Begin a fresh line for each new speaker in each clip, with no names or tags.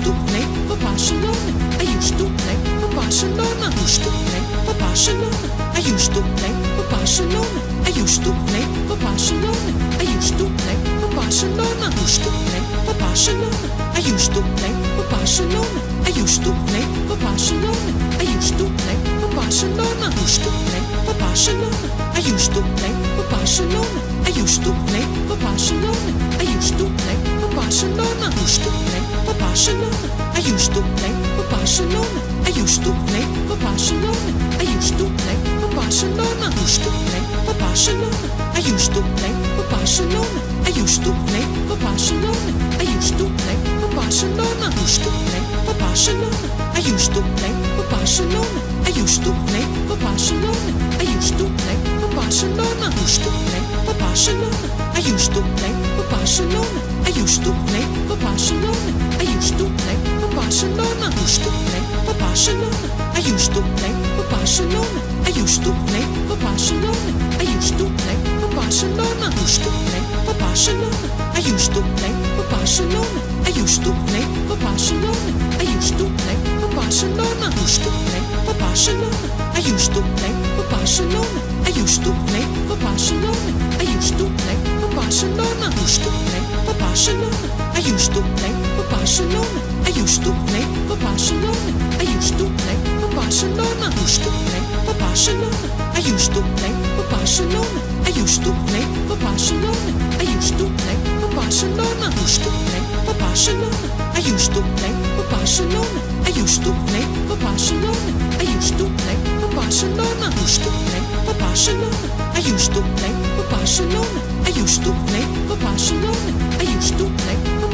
used to play for Barcelona. I used to play for Barcelona. Used to play for Barcelona. I used to play for Barcelona. I used to play for Barcelona. I used to play for Barcelona. Used to play for Barcelona. I used to play for Barcelona. I used to play for Barcelona. I used to play for Barcelona. Used to play for Barcelona. I used to play for Barcelona. I used to play for Barcelona. I used to play for Barcelona. Used to play for Barcelona. I used to play for Barcelona. I used to play for Barcelona. I used to play for Barcelona. Used to play for Barcelona. I used to play for Barcelona. I used to play for Barcelona. I used to play for Barcelona. Used to play for Barcelona. I used to play for Barcelona. I used to play for Barcelona. I used to play for Barcelona. Used to play for Barcelona. I used to play for Barcelona. I used to play for Barcelona. I used to play for Barcelona. Used to play for Barcelona. I used to play for Barcelona. I used to play for Barcelona. I used to play for Barcelona. Used to play for Barcelona. I used to play for Barcelona. I used to play for Barcelona. I used to play for Barcelona. Used to play for Barcelona. I used to play for Barcelona. I used to play for Barcelona. I used to play for Barcelona. Used to play for Barcelona. I used to play for Barcelona. I used to play for Barcelona. I used to play for Barcelona. Used to play for Barcelona. I used to play for Barcelona. I used to play for Barcelona. I used to play for Barcelona. Used to play for Barcelona. I used to play for Barcelona. I used to play for Barcelona. I used to play for Barcelona. Used to play for Barcelona. I used to play for Barcelona. I used to play for Barcelona. I used to play for Barcelona. Used to play for Barcelona. I used to play for Barcelona. I used to play for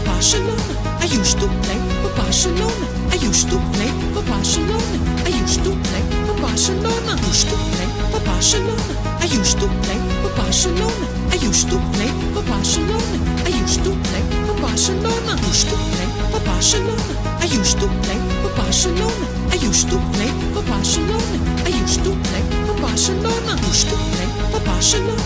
Barcelona. I used to play for Barcelona. Used to play for Barcelona. I used to play for Barcelona. I used to play for Barcelona. I used to play for Barcelona. Used to play for Barcelona. I used to play for Barcelona. I used to play for Barcelona. I used to play for Barcelona. Used to play for Barcelona. I used to play for Barcelona. I used to play for Barcelona. I used to play for Barcelona.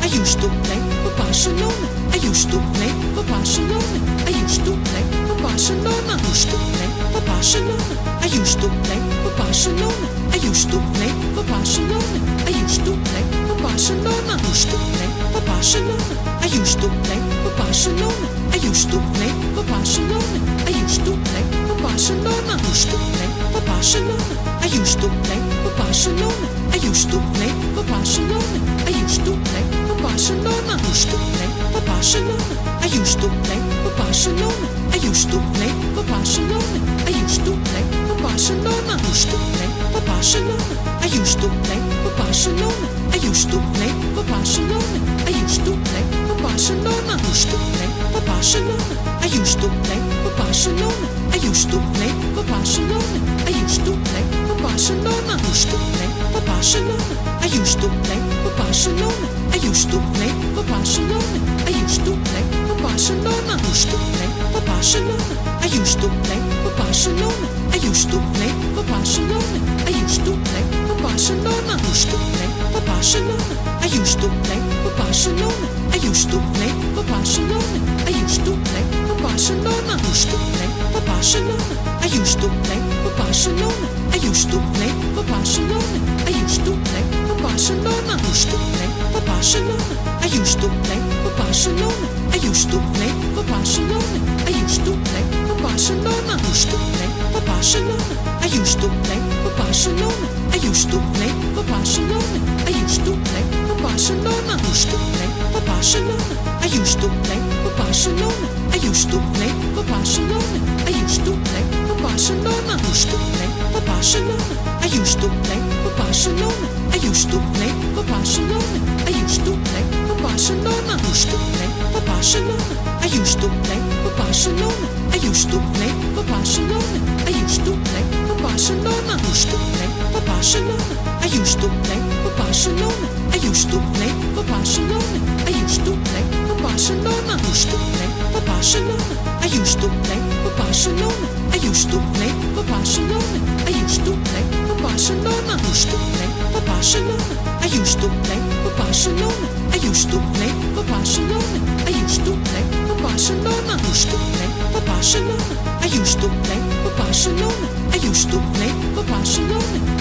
Used to play for Barcelona. I used to play for Barcelona. I used to play for Barcelona. I used to play for Barcelona. Used to play for Barcelona. I used to play for Barcelona. I used to play for Barcelona. I used to play for Barcelona. Used to play for Barcelona. I used to play for Barcelona. I used to play for Barcelona. I used to play for Barcelona. Used to play for Barcelona. I used to play for Barcelona. I used to play for Barcelona. I used to play for Barcelona. Used to play for Barcelona. I used to play for Barcelona. I used to play for Barcelona. I used to play for Barcelona. Used to play for Barcelona. I used to play for Barcelona. I used to play for Barcelona. I used to play for Barcelona. Used to play for Barcelona. I used to play for Barcelona. I used to play for Barcelona. I used to play for Barcelona. Used to play for Barcelona. I used to play for Barcelona. I used to play for Barcelona. I used to play for Barcelona. Used to play for Barcelona. I used to play for Barcelona. I used to play for Barcelona. I used to play for Barcelona. Used to play for Barcelona. I used to play for Barcelona. I used to play for Barcelona. I used to play for Barcelona. Used to play for Barcelona. I used to play for Barcelona. I used to play for Barcelona. I used to play for Barcelona. Used to play for Barcelona. I used to play for Barcelona. I used to play for Barcelona. I used to play for Barcelona. Used to play for Barcelona. I used to play for Barcelona. I used to play for Barcelona. I used to play for Barcelona. Used to play for Barcelona. I used to play for Barcelona. I used to play for Barcelona. I used to play for Barcelona. Used to play for Barcelona. I used to play for Barcelona. I used to play for Barcelona. I used to play for Barcelona. Used to play for Barcelona. I used to play for Barcelona. I used to play for Barcelona. I used to play for Barcelona. Used to play for Barcelona. I used to play for Barcelona. I used to play for Barcelona. I used to play for Barcelona. Used to play for Barcelona. I used to play for Barcelona. I used to play for Barcelona. I used to play for Barcelona. Used to play for Barcelona. I used to play for Barcelona. I used to play for Barcelona.